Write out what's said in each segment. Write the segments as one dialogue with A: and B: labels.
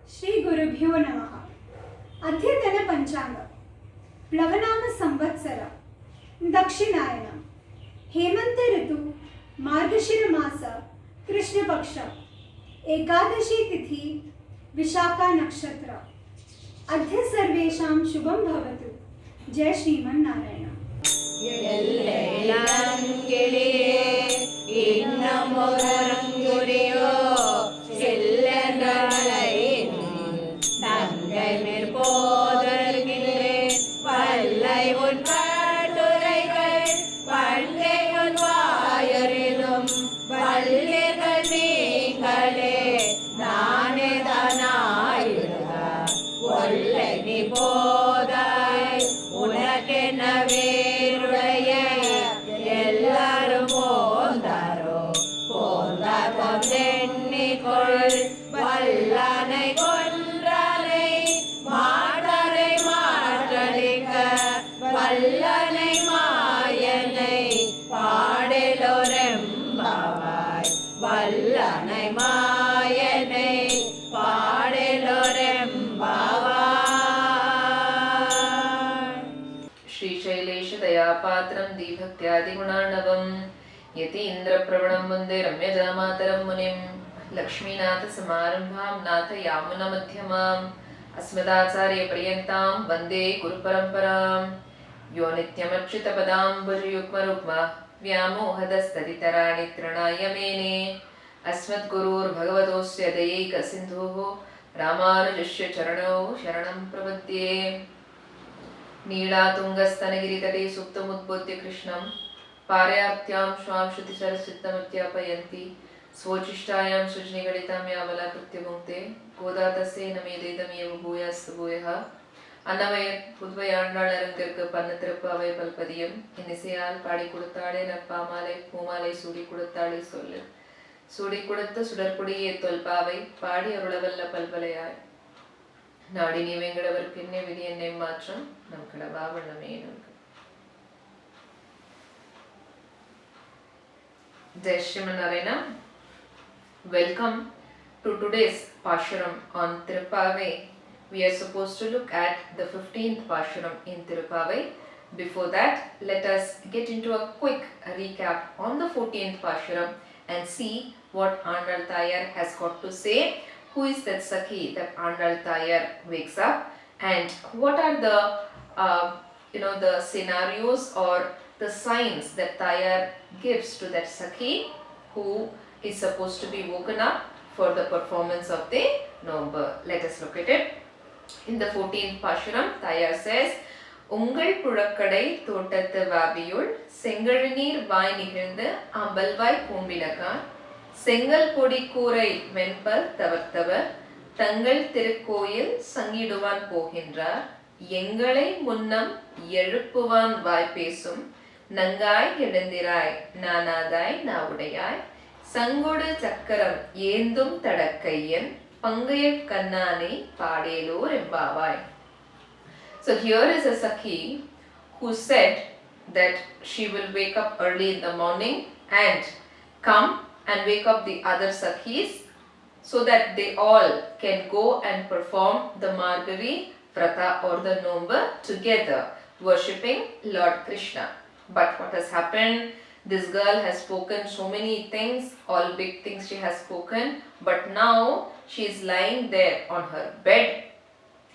A: श्री गुरुभ्यो नमः। अद्यतन पंचांग प्लवनाम संवत्सर दक्षिणायन हेमंत ऋतु मार्गशीर मास कृष्ण पक्ष एकादशी तिथि विशाखा नक्षत्र। अद्य सर्वेषां शुभं भवतु। जय श्रीमन्नारायण।
B: पात्रं दीभक्त्यादिगुणार्णवं यतीन्द्रप्रवणं वन्दे रम्यजामातरं मुनिं लक्ष्मीनाथसमारम्भां नाथयामुनमध्यमाम् अस्मदाचार्यपर्यन्तां वन्दे गुरुपरम्परां यो नित्यमच्युतपदाम्बुजयुग्मरुग्म व्यामोहदस्तदितराणि तृणाय मेने अस्मद्गुरोर्भगवतोऽस्य दयैकसिन्धोः रामानुजस्य चरणौ शरणं प्रपद्ये। नीलातुङ्गस्तनगिरितटे सुप्तमुद्बोध्य कृष्णं पारयात्यां स्वां श्रुतिसरसिद्धमध्यापयन्ति स्वोच्छिष्टायां सृजनिगणितां यावलाकृत्य भुङ्क्ते गोदा तस्यै नमेदेदमेव भूयास्तु भूयः அன்னவை புதுவையாண்டாள் அரங்கிற்கு பன்னத்திருப்பாவை பல்பதியும் இன்னிசையால் பாடி கொடுத்தாளே நற்பாமாலை பூமாலை சூடி கொடுத்தாளே சொல்லு சூடி கொடுத்த சுடற்குடியே தொல்பாவை பாடி அருளவல்ல பல்பலையாய் நாடி நீ வெங்கடவருக்கு என்ன விதி என்னை மாற்றம் நம் கடவா வண்ணமே நமக்கு. Jai Shrimanarayana. Welcome to today's Pashuram on Tirupavai. We are supposed to look at the 15th Pashuram in Tirupavai. Before that, let us get into a quick recap on the 14th Pashuram and see what Andal Tayar has got to say. Who is that Sakhi that Andal Tayar wakes up, and what are the the scenarios or the signs that Tayar gives to that Sakhi who is supposed to be woken up for the performance of the November. Let us look at it. In the 14th Pashuram, Tayar says, உங்கள் புழக்கடை தோட்டத்து வாவியுள் செங்கழுநீர் வாய் நிகழ்ந்து அம்பல்வாய் பூம்பினகான் செங்கல் பொடி கூரை வெண்பல் தவர்த்தவர் தங்கள் திருக்கோயில் சங்கிடுவான் போகின்றார் எங்களை முன்னம் எழுப்புவான் வாய் பேசும் நங்காய் எழுந்திராய் நானாதாய் நாவுடையாய் சங்கொடு சக்கரம் ஏந்தும் தடக்கையன் பங்கைய கண்ணானை பாடேலோர் எம்பாவாய். So here is a Sakhi who said that she will wake up early in the morning and come and wake up the other Sakhis so that they all can go and perform the Margari Vrata or the November together, worshipping Lord Krishna. But what has happened? This girl has spoken so many things, all big things she has spoken, but now she is lying there on her bed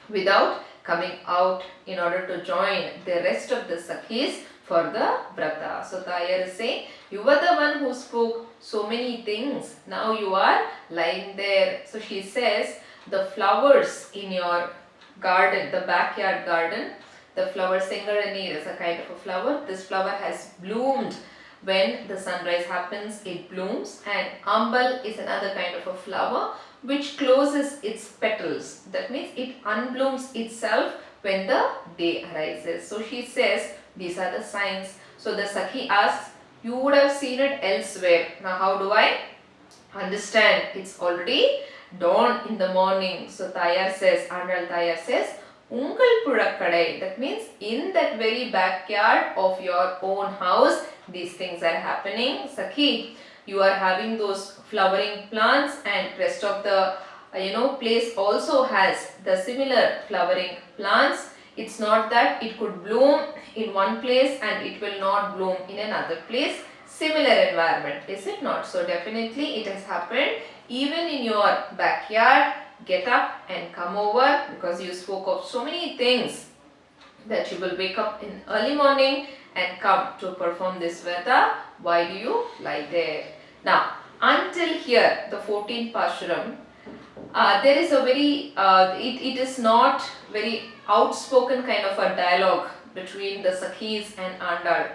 B: without coming out in order to join the rest of the Sakhis for the Vrata. So Tayar is saying, you were the one who spoke so many things, now you are lying there. So she says, the flowers in your garden, the backyard garden, the flower Sengaranir is a kind of a flower. This flower has bloomed. When the sunrise happens, it blooms, and Ambal is another kind of a flower which closes its petals. That means it unblooms itself when the day arises. So she says, these are the signs. So the Sakhi asks, you would have seen it elsewhere. Now how do I understand? It's already dawn in the morning. So Tayar says, Andal Tayar says, Ungal Purakadai. That means in that very backyard of your own house, these things are happening. Sakhi, you are having those flowering plants and rest of the place also has the similar flowering plants. It's not that it could bloom in one place and it will not bloom in another place. Similar environment, is it not? So definitely it has happened even in your backyard. Get up and come over, because you spoke of so many things that you will wake up in early morning and come to perform this Vrata. Why do you lie there? Now, until here, the 14th Pashuram, there is a very, it is not very outspoken kind of a dialogue between the Sakhis and Andal.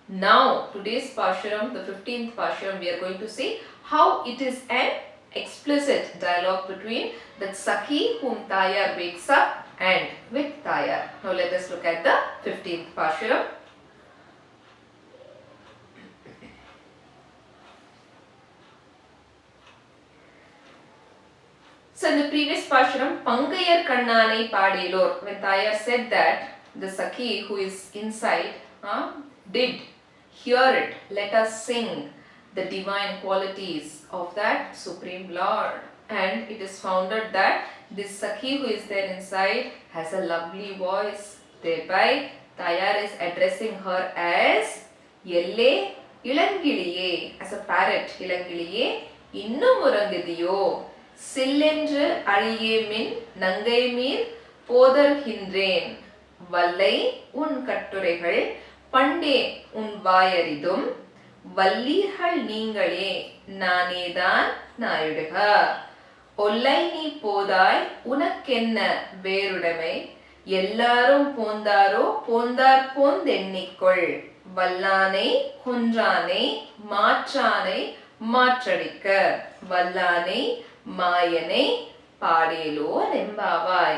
B: Now, today's Pashuram, the 15th Pashuram, we are going to see how it is an explicit dialogue between the Sakhi whom Tayar wakes up and with Tayar. Now, let us look at the 15th Pashuram. So in the previous Pashuram, Pangayar Kannanai Padilor, when Tayar said that, the Sakhi who is inside did hear it. Let us sing the divine qualities of that Supreme Lord. And it is founded that this Sakhi who is there inside has a lovely voice. Thereby, Tayar is addressing her as Yelle Ilangiliye, as a parrot. Ilangiliye, Innum Urangidiyo. சில்லென்று அழியேமின் நங்கை மீர் போதர்கின்றேன் வல்லை உன் கட்டுரைகள் பண்டே உன் வாயறிதும் வல்லீர்கள் நீங்களே நானேதான் நாயுடுக ஒல்லை நீ போதாய் உனக்கென்ன வேறுடைமை எல்லாரும் போந்தாரோ போந்தார் போந்தெண்ணிக்கொள் வல்லானை கொன்றானை மாற்றானை மாற்றடிக்க வல்லானை Mayane Padelo Nembavai.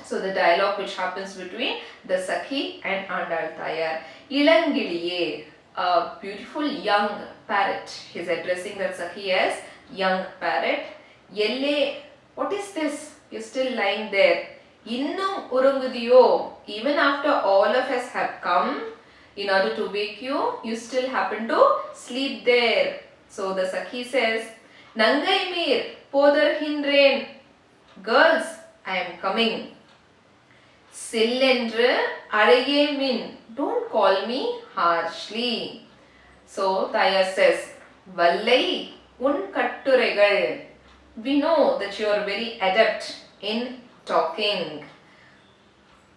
B: So the dialogue which happens between the Sakhi and Andal Tayar. Ilangiliye, a beautiful young parrot. He is addressing that Sakhi as young parrot. Yelle, what is this? You're still lying there. Innum Urungudiyo, even after all of us have come in order to wake you, you still happen to sleep there. So the Sakhi says, Nangai Mir, Podar Hindren, girls, I am coming. Sillendre, Araye Min, don't call me harshly. So Tayar says, Vallai, Un Katturegal. We know that you are very adept in talking.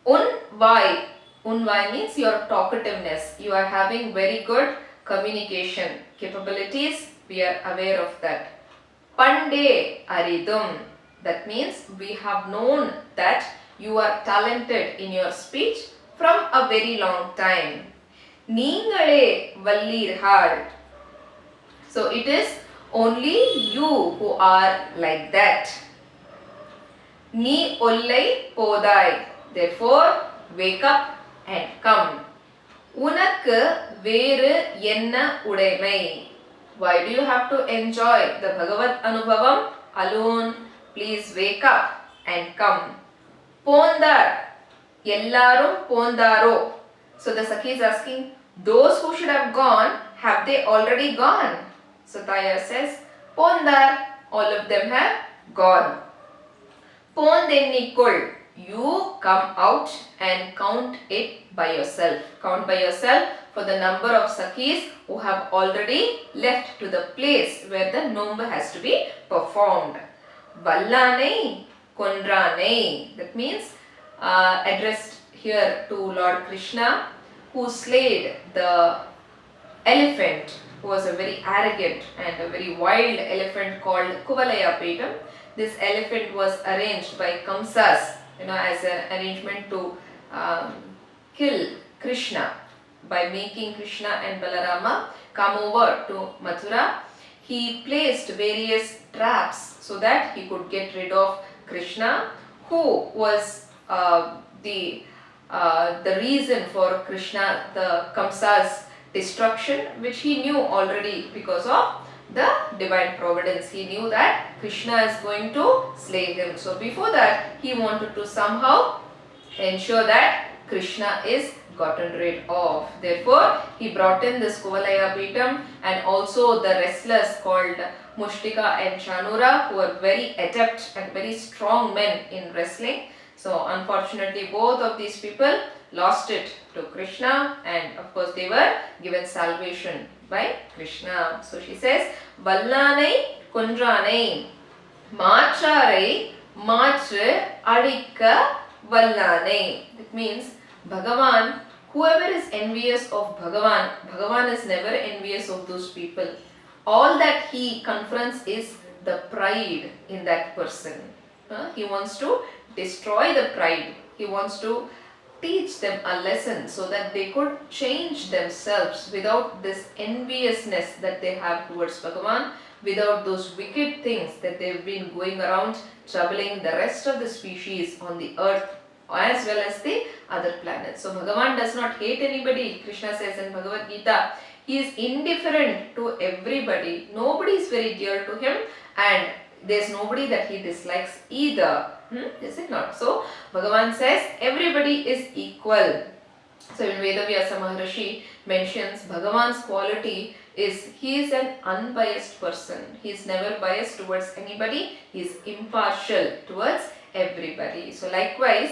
B: Unvai means your talkativeness. You are having very good communication capabilities. We are aware of that. Pande aridum, that means we have known that you are talented in your speech from a very long time. Ningale vallirhal. So it is only you who are like that. Ni ollai podai. Therefore, wake up and come. Unakku veru enna udaimai. Why do you have to enjoy the Bhagavad Anubhavam alone? Please wake up and come. Pondar. Yellarum pondaro. So the Sakhi is asking, those who should have gone, have they already gone? So Tayar says, Pondar. All of them have gone. Pondennikul. You come out and count it by yourself. Count by yourself for the number of Sakhis who have already left to the place where the Nomba has to be performed. Vallanai, Kondranai. That means addressed here to Lord Krishna, who slayed the elephant, who was a very arrogant and a very wild elephant called Kuvalaya Petam. This elephant was arranged by Kamsas, as an arrangement to kill Krishna. By making Krishna and Balarama come over to Mathura, he placed various traps so that he could get rid of Krishna, who was the reason for Krishna, the Kamsa's destruction, which he knew already because of the divine providence. He knew that Krishna is going to slay him. So before that, he wanted to somehow ensure that Krishna is gotten rid of. Therefore, he brought in this Kuvalaya Petam and also the wrestlers called Mushtika and Chanura, who are very adept and very strong men in wrestling. So unfortunately both of these people lost it to Krishna, and of course they were given salvation by Krishna. So she says, Vallanai Kundranai Macharai Matra Adika Vallanai. It means Bhagavan, whoever is envious of Bhagavan, Bhagavan is never envious of those people. All that he confronts is the pride in that person. He wants to destroy the pride. He wants to teach them a lesson so that they could change themselves without this enviousness that they have towards Bhagavan, without those wicked things that they've been going around troubling the rest of the species on the earth as well as the other planets. So Bhagavan does not hate anybody. Krishna says in Bhagavad Gita, he is indifferent to everybody. Nobody is very dear to him, and there's nobody that he dislikes either. Is it not? So Bhagavan says everybody is equal. So when Vedavyasa Maharishi mentions Bhagavan's quality is he is an unbiased person. He is never biased towards anybody. He is impartial towards everybody. So likewise,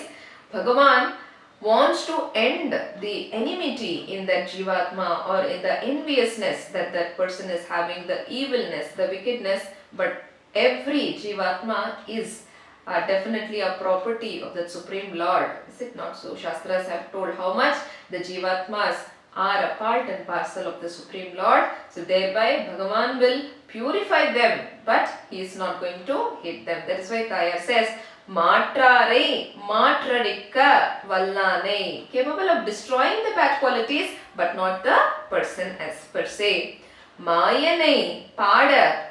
B: Bhagavan wants to end the enmity in that Jivatma or in the enviousness that that person is having, the evilness, the wickedness, but every Jivatma is definitely a property of the Supreme Lord. Is it not so? Shastras have told how much the Jivatmas are a part and parcel of the Supreme Lord. So thereby Bhagavan will purify them, but he is not going to hate them. That is why Tayar says, Matrare Matradikka Vallanai, capable of destroying the bad qualities but not the person as per se. Mayanai Pada,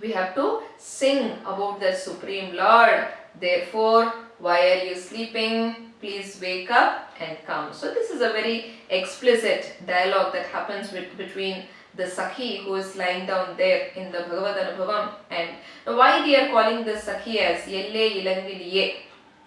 B: we have to sing about the Supreme Lord. Therefore, why are you sleeping? Please wake up and come. So this is a very explicit dialogue that happens between the Sakhi who is lying down there in the Bhagavad Anubhavam. And why they are calling this Sakhi as Yelle Ilangiliye.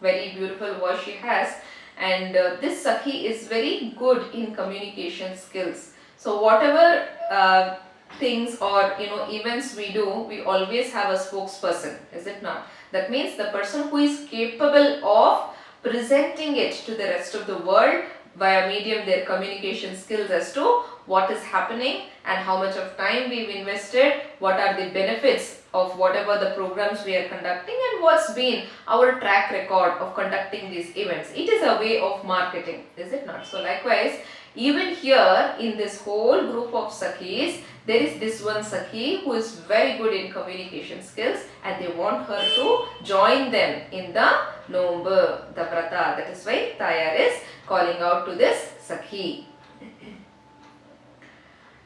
B: Very beautiful voice she has. And this Sakhi is very good in communication skills. So whatever things or events we do, we always have a spokesperson, is it not? That means the person who is capable of presenting it to the rest of the world via medium their communication skills as to what is happening and how much of time we've invested, what are the benefits of whatever the programs we are conducting, and what's been our track record of conducting these events. It is a way of marketing, is it not? So likewise, even here in this whole group of Sakhis, there is this one Sakhi who is very good in communication skills, and they want her to join them in the Nombu, the Vrata. That is why Tayar is calling out to this Sakhi.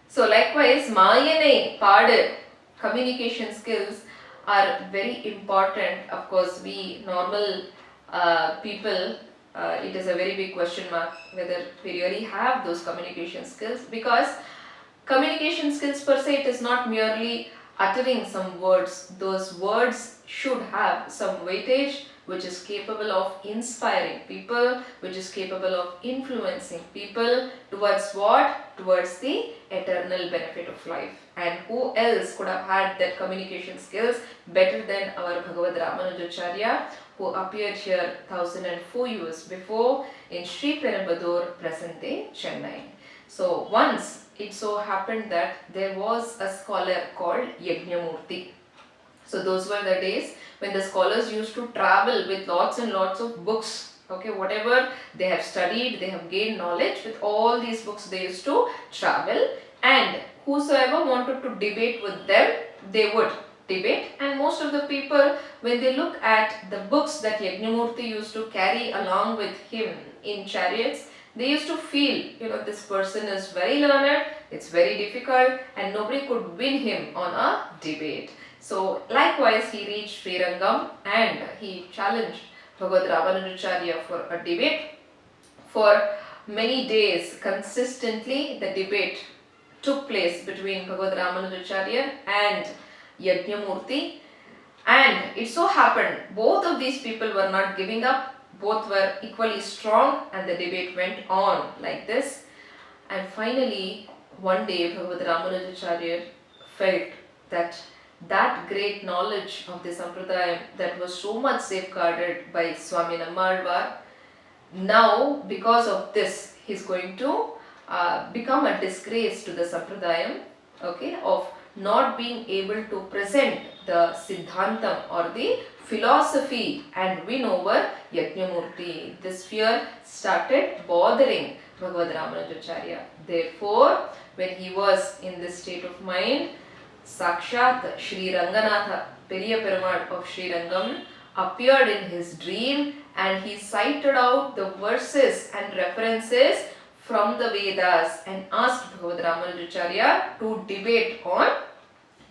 B: So likewise, Mayane, Padu, communication skills are very important. Of course, we normal people, it is a very big question mark whether we really have those communication skills, because communication skills per se, it is not merely uttering some words. Those words should have some weightage which is capable of inspiring people, which is capable of influencing people towards what? Towards the eternal benefit of life. And who else could have had that communication skills better than our Bhagavad Ramanujacharya, who appeared here 1004 years before in Sri Perumbudur, present day Chennai. So once it so happened that there was a scholar called Yajnamurti. So those were the days when the scholars used to travel with lots and lots of books. Okay, whatever they have studied, they have gained knowledge. With all these books they used to travel, and whosoever wanted to debate with them, they would debate. And most of the people, when they look at the books that Yajnamurti used to carry along with him in chariots, they used to feel, this person is very learned, it's very difficult, and nobody could win him on a debate. So likewise, he reached Srirangam and he challenged Bhagavad Ramanujacharya for a debate. For many days, consistently, the debate took place between Bhagavad Ramanujacharya and Yajnamurti. And it so happened, both of these people were not giving up. Both were equally strong, and the debate went on like this. And finally, one day Bhagavad Ramanujacharya felt that that great knowledge of the Sampradayam that was so much safeguarded by Swami Nammalvar, now because of this he's going to become a disgrace to the Sampradayam, okay, of not being able to present the Siddhantam or the philosophy and win over Yajnamurti. This fear started bothering Bhagavad Ramanujacharya. Therefore, when he was in this state of mind, Sakshat Sri Ranganatha, Periya Perumal of Sri Rangam, appeared in his dream and he cited out the verses and references from the Vedas and asked Bhagavad Ramanujacharya to debate on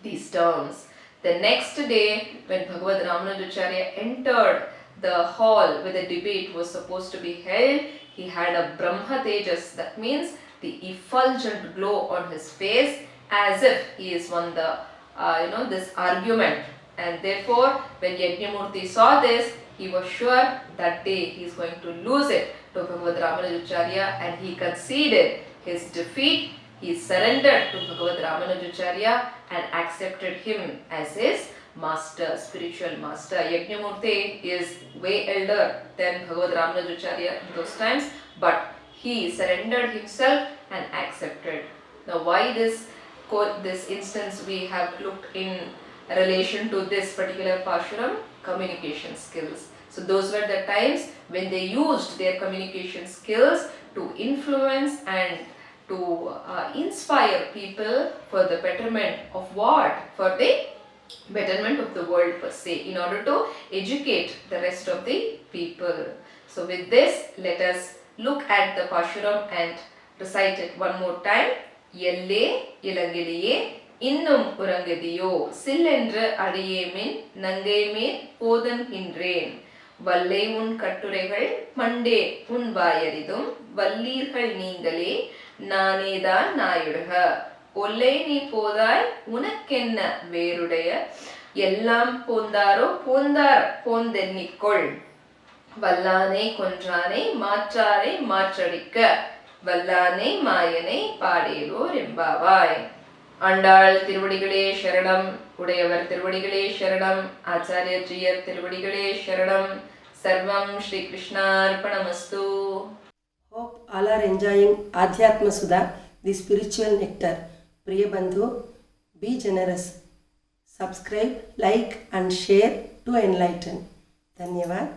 B: these terms. The next day, when Bhagavad Ramanujacharya entered the hall where the debate was supposed to be held, he had a Brahma Tejas, that means the effulgent glow on his face, as if he has won the this argument. And therefore, when Yajnamurti saw this, he was sure that day he is going to lose it to Bhagavad Ramanujacharya, and he conceded his defeat. He surrendered to Bhagavad Ramanujacharya and accepted him as his master, spiritual master. Yajnamurti is way elder than Bhagavad Ramanujacharya in those times, but he surrendered himself and accepted. Now, why this instance we have looked in relation to this particular Pashuram? Communication skills. So those were the times when they used their communication skills to influence and to inspire people for the betterment of what? For the betterment of the world per se, in order to educate the rest of the people. So with this, let us look at the Pashuram and recite it one more time. Yelle ilangiliye innum urangadiyo sillendra adiyemin nangeime podanhindren வல்லை உன் கட்டுரைகள் Monday உன் வாயறிதும் வல்லீர்கள் நீங்களே நானேதான் நாயுடுக ஒல்லை நீ போதாய் உனக்கென்ன வேறுடைய எல்லாம் போந்தாரோ போந்தார் போந்தென்னிக்கொள் வல்லானை கொன்றானை மாற்றாரை மாற்றடிக்க வல்லானை மாயனை பாடேரோர் எம்பாவாய். ஆண்டாள் திருவடிகளே சரணம், உடையவர் திருவடிகளே சரணம், ஆச்சாரியஜியர் திருவடிகளே சரணம். Sarvam Shri Krishnarpanamastu.
C: Hope all are enjoying Adhyatma Sudha, the spiritual nectar. Priya Bandhu, be generous. Subscribe, like and share to enlighten. Dhanyavad.